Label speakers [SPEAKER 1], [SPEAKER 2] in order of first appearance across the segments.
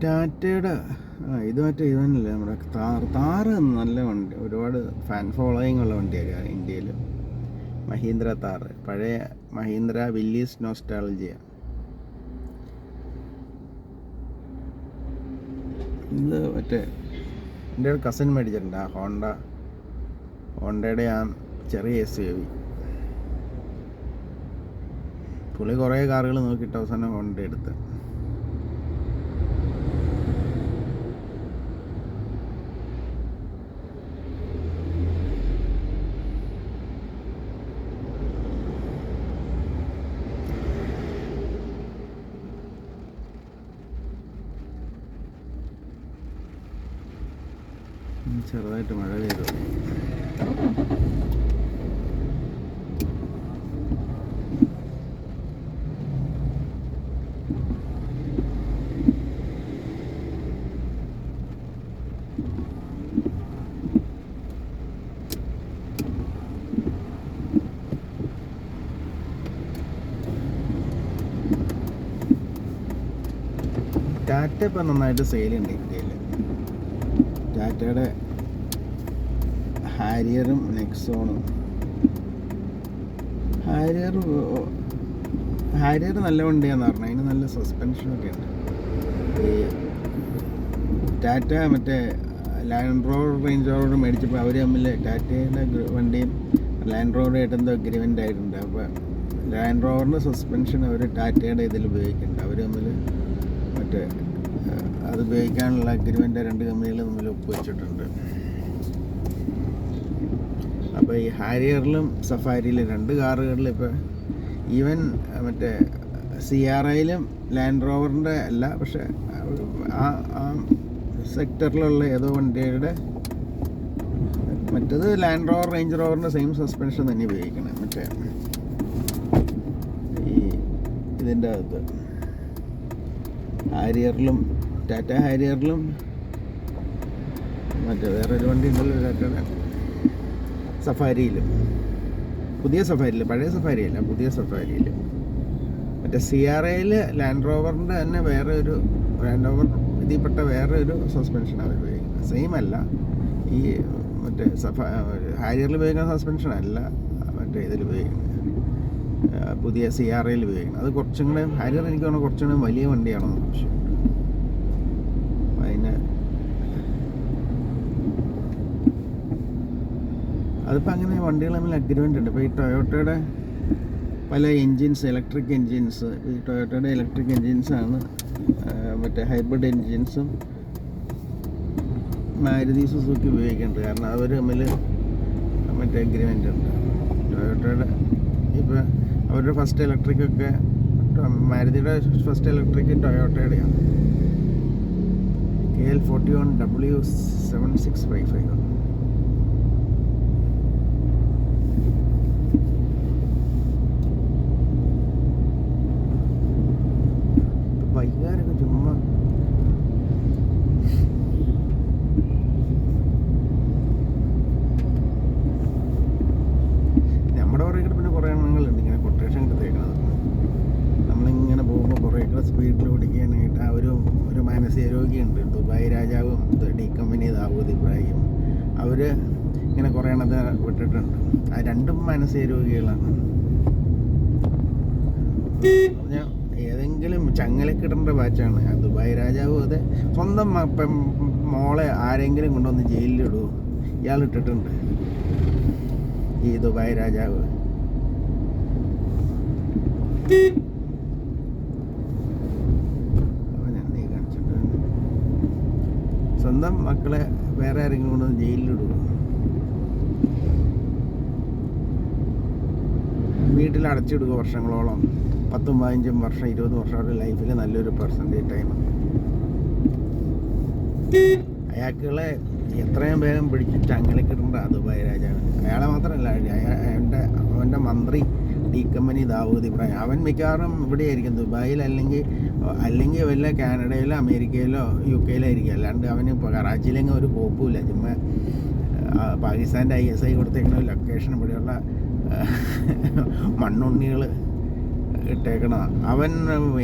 [SPEAKER 1] ടാറ്റയുടെ ഇത് ഇതന്നല്ലേ നമ്മുടെ താറ് നല്ല വണ്ടി, ഒരുപാട് ഫാൻ ഫോളോയിങ് ഉള്ള വണ്ടിയാണ് ഇന്ത്യയിൽ. മഹീന്ദ്ര താറ്, പഴയ മഹീന്ദ്ര വില്ലീസ് നോസ്റ്റാൾജിയ. ഇത് എൻ്റെ ഒരു കസിൻ മേടിച്ചിട്ടുണ്ട്, ആ ഹോണ്ടയുടെ ആ ചെറിയ SUV. പുള്ളി കുറേ കാറുകൾ നോക്കിയിട്ട് അവസാനം ഹോണ്ട എടുത്ത്. ചെറുതായിട്ട് മഴ പെയ്തു. ടാറ്റ ഇപ്പം നന്നായിട്ട് സെയിലുണ്ട് ഇന്ത്യയിൽ. ടാറ്റയുടെ ഹാരിയറും നെക്സോണും. ഹാരിയർ നല്ല വണ്ടിയാന്ന് പറഞ്ഞു, അതിന് നല്ല സസ്പെൻഷനൊക്കെ ഉണ്ട്. ഈ ടാറ്റ മറ്റേ ലാൻഡ് റോവർ റേഞ്ച് റോവർ മേടിച്ചപ്പോൾ അവർ തമ്മിൽ ടാറ്റയുടെ വണ്ടിയും ലാൻഡ് റോവറായിട്ട് എന്തോ അഗ്രിമെൻ്റ് ആയിട്ടുണ്ട്. അപ്പോൾ ലാൻഡ് റോവറിൻ്റെ സസ്പെൻഷൻ അവർ ടാറ്റയുടെ ഇതിൽ ഉപയോഗിക്കുന്നുണ്ട്. അവർ തമ്മിൽ മറ്റേ അത് ഉപയോഗിക്കാനുള്ള അഗ്രിമെൻ്റ് രണ്ട് കമ്പനികൾ തമ്മിൽ ഒപ്പുവെച്ചിട്ടുണ്ട്. അപ്പോൾ ഈ ഹാരിയറിലും സഫാരിയിലും രണ്ട് കാറുകളിൽ ഇപ്പോൾ ഈവൻ മറ്റേ CRIയിലും ലാൻഡ് റോവറിൻ്റെ അല്ല, പക്ഷേ ആ സെക്ടറിലുള്ള ഏതോ വണ്ടിയുടെ മറ്റേത് ലാൻഡ് റോവർ റേഞ്ച് റോവറിൻ്റെ സെയിം സസ്പെൻഷൻ തന്നെ ഉപയോഗിക്കണം. മറ്റേ ഈ ഇതിൻ്റെ അകത്ത് ഹാരിയറിലും ടാറ്റ ഹാരിയറിലും മറ്റേ വേറൊരു വണ്ടി ഉണ്ടല്ലോ ടാറ്റയുടെ സഫാരിയിലും, പുതിയ സഫാരിയിൽ, പഴയ സഫാരിയല്ല, പുതിയ സഫാരിയിൽ. മറ്റേ CRIയിൽ ലാൻഡ് റോവറിൻ്റെ തന്നെ വേറെ ഒരു ലാൻഡ് റോവർ ഇതിൽപ്പെട്ട വേറെ ഒരു സസ്പെൻഷനാണ് ഉപയോഗിക്കുന്നത്. സെയിം അല്ല, ഈ മറ്റേ ഹാരിയറിൽ ഉപയോഗിക്കുന്ന സസ്പെൻഷൻ അല്ല മറ്റേ ഇതിൽ ഉപയോഗിക്കുന്നത്, പുതിയ CRIയിൽ ഉപയോഗിക്കുന്നത്. അത് കുറച്ചും കൂടെ ഹാരിയർ എനിക്ക് തോന്നുന്നു കുറച്ചും കൂടെ വലിയ വണ്ടിയാണോ സംശയം. അതിന് അതിപ്പോൾ അങ്ങനെ വണ്ടികൾ തമ്മിൽ അഗ്രിമെൻ്റ് ഉണ്ട്. ഇപ്പോൾ ഈ ടൊയോട്ടയുടെ പല എൻജിൻസ്, ഇലക്ട്രിക് എൻജിൻസ്, ഈ ടൊയോട്ടയുടെ ഇലക്ട്രിക് എൻജിൻസാണ് മറ്റേ ഹൈബ്രിഡ് എൻജിൻസും മാരുതി സുസുക്കി ഉപയോഗിക്കുന്നുണ്ട്. കാരണം അവർ തമ്മിൽ മറ്റേ അഗ്രിമെൻ്റ് ഉണ്ട്. ടൊയോട്ടയുടെ ഇപ്പോൾ അവരുടെ ഫസ്റ്റ് ഇലക്ട്രിക്കൊക്കെ മാരുതിയുടെ ഫസ്റ്റ് ഇലക്ട്രിക്ക് ടൊയോട്ടയുടെയാണ്. KL41W7655. ബൈക്കുകാരൊക്കെ ചുമ്മാ നമ്മുടെ കുറേ പിന്നെ കുറേ എണ്ണങ്ങളുണ്ട് ഇങ്ങനെ കൊട്ടേഷൻ എടുത്തേക്കുന്നത്. നമ്മളിങ്ങനെ പോകുമ്പോൾ കുറേ സ്പീഡിൽ ഓടിക്കാനായിട്ട് ആ ഒരു മാനസിക രോഗിയുണ്ട്, ദുബായ് രാജാവും ഡി കമ്പനി ദാവൂദ് ഇബ്രാഹിം. അവർ ഇങ്ങനെ കുറേ എണ്ണത്തെ വിട്ടിട്ടുണ്ട്. ആ രണ്ടും മാനസിക രോഗികളാണ്. ഏതെങ്കിലും ചങ്ങലക്കിടേണ്ട ബാച്ചാണ് ആ ദുബായ് രാജാവ്. അത് സ്വന്തം മോളെ ആരെങ്കിലും കൊണ്ടുവന്ന് ജയിലിലിടുമോ, ഇയാൾ ഇട്ടിട്ടുണ്ട് ഈ ദുബായ് രാജാവ്. സ്വന്തം മക്കളെ വേറെ ആരെങ്കിലും കൊണ്ടുവന്ന് ജയിലിലിടുമോ? വീട്ടിൽ അടച്ചിടുക വർഷങ്ങളോളം, 10, 15 വർഷം, 20 വർഷം അവരുടെ ലൈഫിൽ നല്ലൊരു പെർസെൻറ്റേജ് ടൈം. അയാൾക്കുകളെ എത്രയും വേഗം പിടിച്ചിട്ട് അങ്ങനെ കിട്ടേണ്ട ദുബായ് രാജാവ്. അയാളെ മാത്രമല്ല, അവൻ്റെ മന്ത്രി ഡി കമ്പനി ദാവൂദ് ഇബ്രാഹിം, അവൻ മിക്കവാറും ഇവിടെ ആയിരിക്കും, ദുബായിൽ അല്ലെങ്കിൽ വല്ല കാനഡയിലോ അമേരിക്കയിലോ UK ആയിരിക്കും. അല്ലാണ്ട് അവന് കറാച്ചിയിലെങ്കിൽ ഒരു കോപ്പുമില്ല. ചുമ്മാ പാകിസ്ഥാൻ്റെ ISI കൊടുത്തേക്കുന്ന ലൊക്കേഷൻ ഇവിടെയുള്ള മണ്ണുണ്ണികൾ ഇട്ടേക്കണതാണ്. അവൻ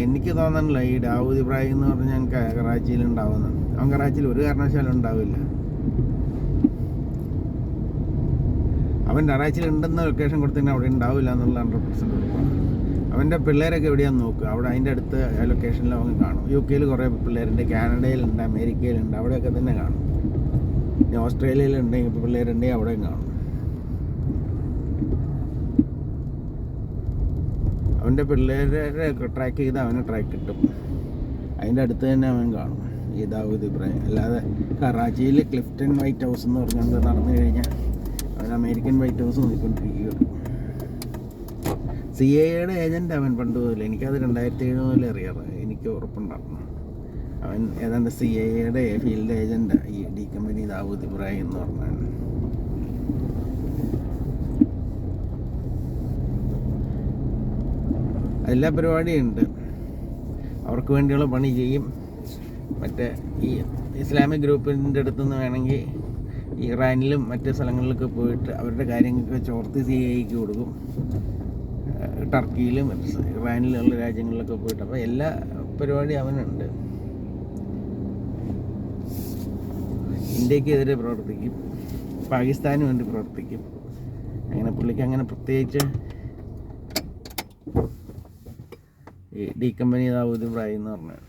[SPEAKER 1] എനിക്ക് തോന്നണില്ല ഈ ദാവൂദ് ഇബ്രാഹിം എന്ന് പറഞ്ഞാൽ കറാച്ചിയിൽ ഉണ്ടാവുന്നത്. അവൻ കറാച്ചിയിൽ ഒരു കാരണവശാലും ഉണ്ടാവില്ല. അവൻ കറാച്ചിയിൽ ഉണ്ടെന്ന് ലൊക്കേഷൻ കൊടുത്തതിന് അവിടെ ഉണ്ടാവില്ല എന്നുള്ള 100% ഉറപ്പാണ്. അവൻ്റെ പിള്ളേരൊക്കെ എവിടെയാണെന്ന് നോക്കുക, അവിടെ അതിൻ്റെ അടുത്ത് ലൊക്കേഷനിൽ അവൻ കാണും. UK കുറേ പിള്ളേരുണ്ട്, കാനഡയിലുണ്ട്, അമേരിക്കയിലുണ്ട്, അവിടെയൊക്കെ തന്നെ കാണും. ഇനി ഓസ്ട്രേലിയയിലുണ്ടെങ്കിൽ ഇപ്പോൾ പിള്ളേരുണ്ടെങ്കിൽ അവിടെയും കാണും. അവൻ്റെ പിള്ളേരെ ട്രാക്ക് ചെയ്ത് അവന് ട്രാക്ക് കിട്ടും. അതിൻ്റെ അടുത്ത് തന്നെ അവൻ കാണും ഈ ദാവൂദ് ഇബ്രാഹിം. അല്ലാതെ കറാച്ചിയിൽ ക്ലിഫ്റ്റൺ വൈറ്റ് ഹൗസ് എന്ന് പറഞ്ഞുകൊണ്ട് നടന്നു കഴിഞ്ഞാൽ അവൻ അമേരിക്കൻ വൈറ്റ് ഹൗസ് നോക്കിക്കൊണ്ടിരിക്കുകയുള്ളൂ. CIA ഏജൻ്റ് അവൻ പണ്ട് പോലും. എനിക്കത് 2007 മുതൽ അറിയാറ്, എനിക്ക് ഉറപ്പുണ്ടായിരുന്നു. അവൻ ഏതാണ്ട് CIA ഫീൽഡ് ഏജൻ്റ് ഈ ഡി കമ്പനി ദാവൂദ് ഇബ്രാഹിം എന്ന് പറഞ്ഞാൽ. എല്ലാ പരിപാടിയുണ്ട്, അവർക്ക് വേണ്ടിയുള്ള പണി ചെയ്യും. മറ്റേ ഈ ഇസ്ലാമിക് ഗ്രൂപ്പിൻ്റെ അടുത്തുനിന്ന് വേണമെങ്കിൽ ഇറാനിലും മറ്റ് സ്ഥലങ്ങളിലൊക്കെ പോയിട്ട് അവരുടെ കാര്യങ്ങളൊക്കെ ചോർത്തി CIAക്ക് കൊടുക്കും. ടർക്കിയിലും ഇറാനിലുള്ള രാജ്യങ്ങളിലൊക്കെ പോയിട്ട്. അപ്പോൾ എല്ലാ പരിപാടി അവനുണ്ട്. ഇന്ത്യക്കെതിരെ പ്രവർത്തിക്കും, പാകിസ്ഥാന് വേണ്ടി പ്രവർത്തിക്കും. അങ്ങനെ പുള്ളിക്ക് അങ്ങനെ പ്രത്യേകിച്ച് ഈ ഡി കമ്പനി ദാവൂദ് ഇബ്രാഹിം എന്ന് പറഞ്ഞാൽ